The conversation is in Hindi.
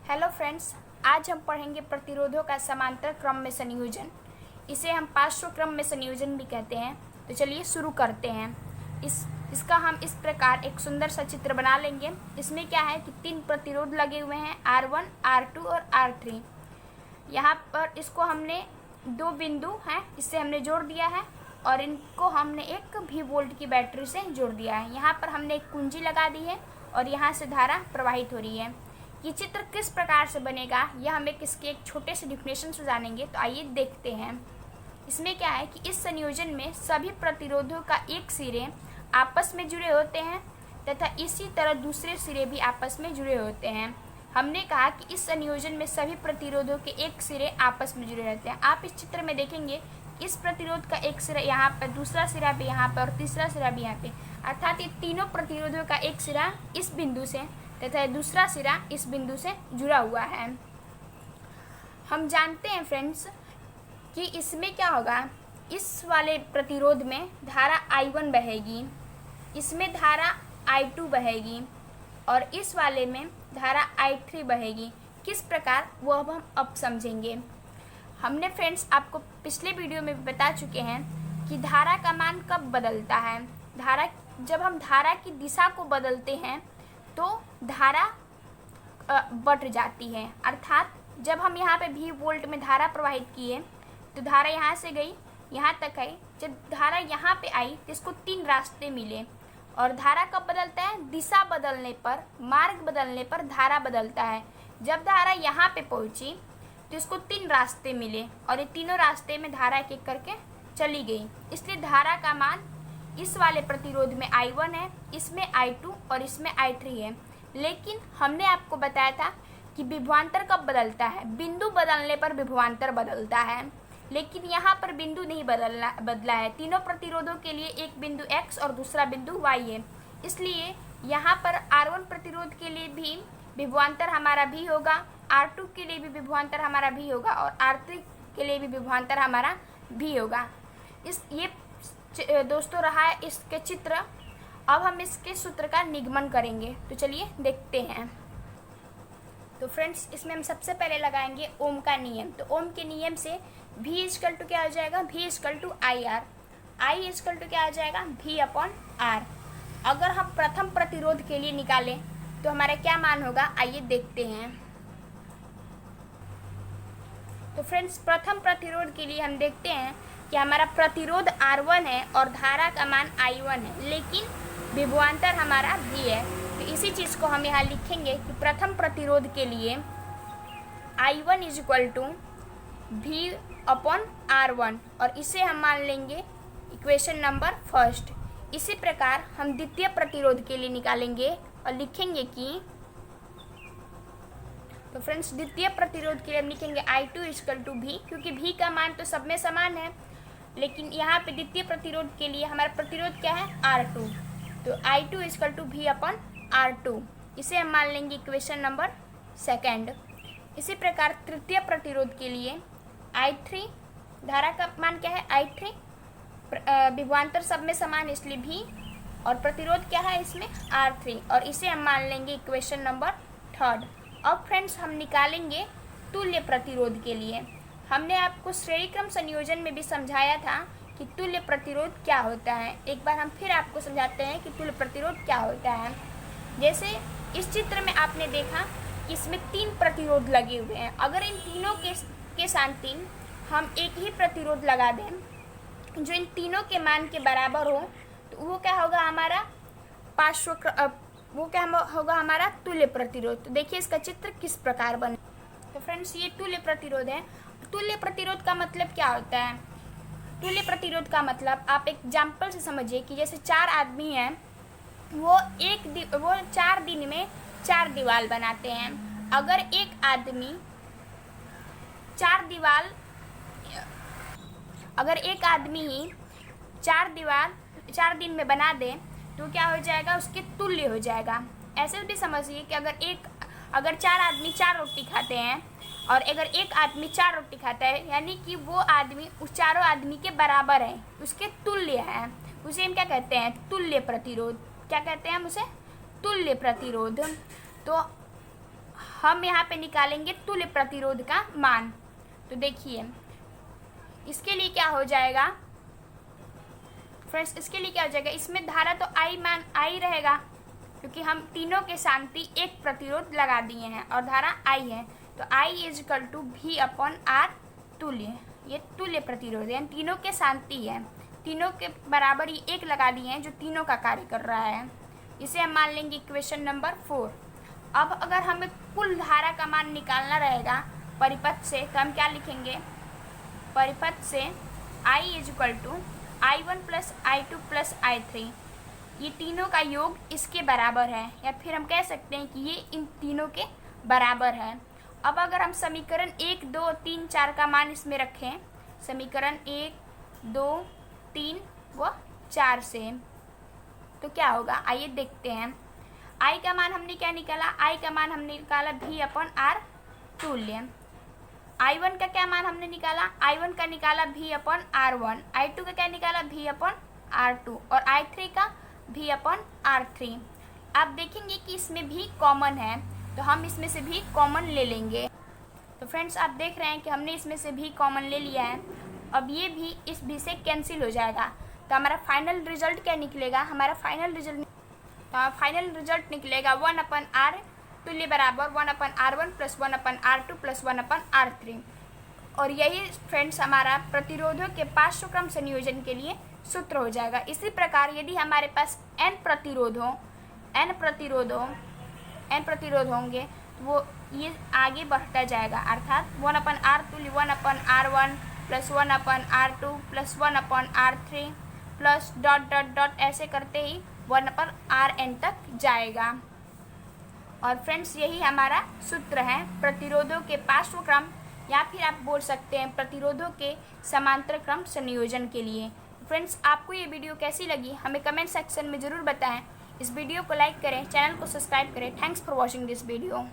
हेलो फ्रेंड्स, आज हम पढ़ेंगे प्रतिरोधों का समांतर क्रम में संयोजन। इसे हम पार्श्व क्रम में संयोजन भी कहते हैं। तो चलिए शुरू करते हैं। इसका हम इस प्रकार एक सुंदर सा चित्र बना लेंगे। इसमें क्या है कि 3 प्रतिरोध लगे हुए हैं, R1, R2 और R3। यहाँ पर इसको हमने 2 बिंदु हैं, इससे हमने जोड़ दिया है और इनको हमने एक V वोल्ट की बैटरी से जोड़ दिया है। यहाँ पर हमने एक कुंजी लगा दी है और यहाँ से धारा प्रवाहित हो रही है। ये चित्र किस प्रकार से बनेगा यह हम इसके एक छोटे से डिफिनेशन से जानेंगे। तो आइए देखते हैं। इसमें क्या है कि इस संयोजन में सभी प्रतिरोधों का एक सिरे आपस में जुड़े होते हैं तथा इसी तरह दूसरे सिरे भी आपस में जुड़े होते हैं। हमने कहा कि इस संयोजन में सभी प्रतिरोधों के एक सिरे आपस में जुड़े रहते हैं। आप इस चित्र में देखेंगे इस प्रतिरोध का एक सिरा यहाँ पर, दूसरा सिरा भी यहाँ पर और तीसरा सिरा भी यहाँ पे, अर्थात ये तीनों प्रतिरोधों का एक सिरा इस बिंदु से तथा दूसरा सिरा इस बिंदु से जुड़ा हुआ है। हम जानते हैं फ्रेंड्स कि इसमें क्या होगा, इस वाले प्रतिरोध में धारा I1 बहेगी, इसमें धारा I2 बहेगी और इस वाले में धारा I3 बहेगी। किस प्रकार वो अब समझेंगे। हमने फ्रेंड्स आपको पिछले वीडियो में बता चुके हैं कि धारा का मान कब बदलता है। जब हम धारा की दिशा को बदलते हैं तो धारा बढ़ जाती है। अर्थात जब हम यहाँ पे V वोल्ट में धारा प्रवाहित किए तो धारा यहाँ से गई यहाँ तक आई। जब धारा यहाँ पे आई तो इसको 3 रास्ते मिले। और धारा कब बदलता है, दिशा बदलने पर, मार्ग बदलने पर धारा बदलता है। जब धारा यहाँ पे पहुँची तो इसको 3 रास्ते मिले और ये तीनों रास्ते में धारा एक एक करके चली गई। इसलिए धारा का मान इस वाले प्रतिरोध में I1 है, इसमें I2 और इसमें I3 है। लेकिन हमने आपको बताया था कि विभवांतर कब बदलता है, बिंदु बदलने पर विभवांतर बदलता है। लेकिन यहाँ पर बिंदु नहीं बदला है। तीनों प्रतिरोधों के लिए एक बिंदु X और दूसरा बिंदु Y है। इसलिए यहाँ पर R1 प्रतिरोध के लिए भी विभवांतर हमारा V होगा, R2 के लिए भी विभवांतर हमारा V होगा और R3 के लिए भी विभवांतर हमारा V होगा। ये दोस्तों रहा है इसके चित्र। अब हम इसके सूत्र का निगमन करेंगे। तो चलिए देखते हैं। तो फ्रेंड्स इसमें हम सबसे पहले लगाएंगे ओम का नियम। तो ओम के नियम से V इक्वल टू क्या हो जाएगा, V equal to IR, I equal to क्या हो जाएगा, V अपॉन R। अगर हम प्रथम प्रतिरोध के लिए निकालें तो हमारा क्या मान होगा, आइए देखते हैं। तो फ्रेंड्स प्रथम प्रतिरोध के लिए हम देखते हैं कि हमारा प्रतिरोध R1 है और धारा का मान I1 है, लेकिन विभवांतर हमारा V है। तो इसी चीज़ को हम यहाँ लिखेंगे कि प्रथम प्रतिरोध के लिए I1 is equal to V upon R1 और इसे हम मान लेंगे इक्वेशन नंबर फर्स्ट। इसी प्रकार हम द्वितीय प्रतिरोध के लिए निकालेंगे और लिखेंगे कि, तो फ्रेंड्स द्वितीय प्रतिरोध के लिए हम लिखेंगे I2 इक्वल टू V, क्योंकि V का मान तो सब में समान है। लेकिन यहाँ पे द्वितीय प्रतिरोध के लिए हमारा प्रतिरोध क्या है, R2। तो I2 equal to V upon R2, इसे हम मान लेंगे इक्वेशन नंबर सेकेंड। इसी प्रकार तृतीय प्रतिरोध के लिए I3, धारा का मान क्या है I3, विभवांतर सब में समान इसलिए V और प्रतिरोध क्या है इसमें R3 और इसे हम मान लेंगे इक्वेशन नंबर थर्ड। अब फ्रेंड्स हम निकालेंगे तुल्य प्रतिरोध के लिए। हमने आपको श्रेणी क्रम संयोजन में भी समझाया था कि तुल्य प्रतिरोध क्या होता है। एक बार हम फिर आपको समझाते हैं कि तुल्य प्रतिरोध क्या होता है। जैसे इस चित्र में आपने देखा कि इसमें 3 प्रतिरोध लगे हुए हैं। अगर इन तीनों के साथ हम एक ही प्रतिरोध लगा दें जो इन तीनों के मान के बराबर हो तो वो क्या होगा, हमारा वो क्या होगा, हमारा तुल्य प्रतिरोध। तो देखिए इसका चित्र किस प्रकार बने। तो फ्रेंड्स ये तुल्य प्रतिरोध है। तुल्य प्रतिरोध का मतलब क्या होता है, तुल्य प्रतिरोध का मतलब आप एक एग्जाम्पल से समझिए कि जैसे 4 आदमी हैं, वो 4 दिन में 4 दीवार बनाते हैं। अगर एक आदमी 4 दीवार 4 दिन में बना दे तो क्या हो जाएगा, उसके तुल्य हो जाएगा। ऐसे भी समझिए कि अगर 4 आदमी 4 रोटी खाते हैं और अगर एक आदमी 4 रोटी खाता है, यानी कि वो आदमी उस चारों आदमी के बराबर है, उसके तुल्य है। उसे हम क्या कहते हैं, तुल्य प्रतिरोध। क्या कहते हैं हम उसे, तुल्य प्रतिरोध। तो हम यहाँ पे निकालेंगे तुल्य प्रतिरोध का मान। तो देखिए इसके लिए क्या हो जाएगा फ्रेंड्स, इसके लिए क्या हो जाएगा, इसमें धारा तो I रहेगा क्योंकि हम तीनों के शांति एक प्रतिरोध लगा दिए हैं और धारा I है। तो I = V/R तुल्य, ये तुल्य प्रतिरोध है, तीनों के शांति है, तीनों के बराबर ही एक लगा दिए हैं जो तीनों का कार्य कर रहा है। इसे हम मान लेंगे इक्वेशन नंबर 4। अब अगर हमें कुल धारा का मान निकालना रहेगा परिपथ से, तो हम क्या लिखेंगे, परिपथ से I = I1 + I2 + I3, ये तीनों का योग इसके बराबर है, या फिर हम कह सकते हैं कि ये इन तीनों के बराबर है। अब अगर हम समीकरण 1, 2, 3, 4 का मान इसमें रखें, समीकरण 1, 2, 3 व 4 से, तो क्या होगा, आइए देखते हैं। I का मान हमने क्या निकाला, I का मान हमने निकाला V/R तुल्य। I1 का क्या मान हमने निकाला, I1 का निकाला V/R1, I2 का क्या निकाला V/R2 और I3 का V/R3। आप देखेंगे कि इसमें भी कॉमन है, तो हम इसमें से भी कॉमन ले लेंगे। तो फ्रेंड्स आप देख रहे हैं कि हमने इसमें से भी कॉमन ले लिया है। अब ये भी इस भी से कैंसिल हो जाएगा, तो हमारा फाइनल रिजल्ट क्या निकलेगा, हमारा फाइनल रिजल्ट निकलेगा 1/R तुल्य बराबर 1/R1 + 1/R2 + 1/R3। और यही फ्रेंड्स हमारा प्रतिरोधों के पार्श्वक्रम संयोजन के लिए सूत्र हो जाएगा। इसी प्रकार यदि हमारे पास n प्रतिरोध होंगे तो वो ये आगे बढ़ता जाएगा, अर्थात 1/R तुल्य 1/R1 + 1/R2 + 1/R3 प्लस ... ऐसे करते ही 1/Rn तक जाएगा। और फ्रेंड्स यही हमारा सूत्र है प्रतिरोधों के पार्श्वक्रम, या फिर आप बोल सकते हैं प्रतिरोधों के समांतर क्रम संयोजन के लिए। फ्रेंड्स आपको ये वीडियो कैसी लगी हमें कमेंट सेक्शन में ज़रूर बताएं। इस वीडियो को लाइक करें, चैनल को सब्सक्राइब करें। Thanks for watching this video.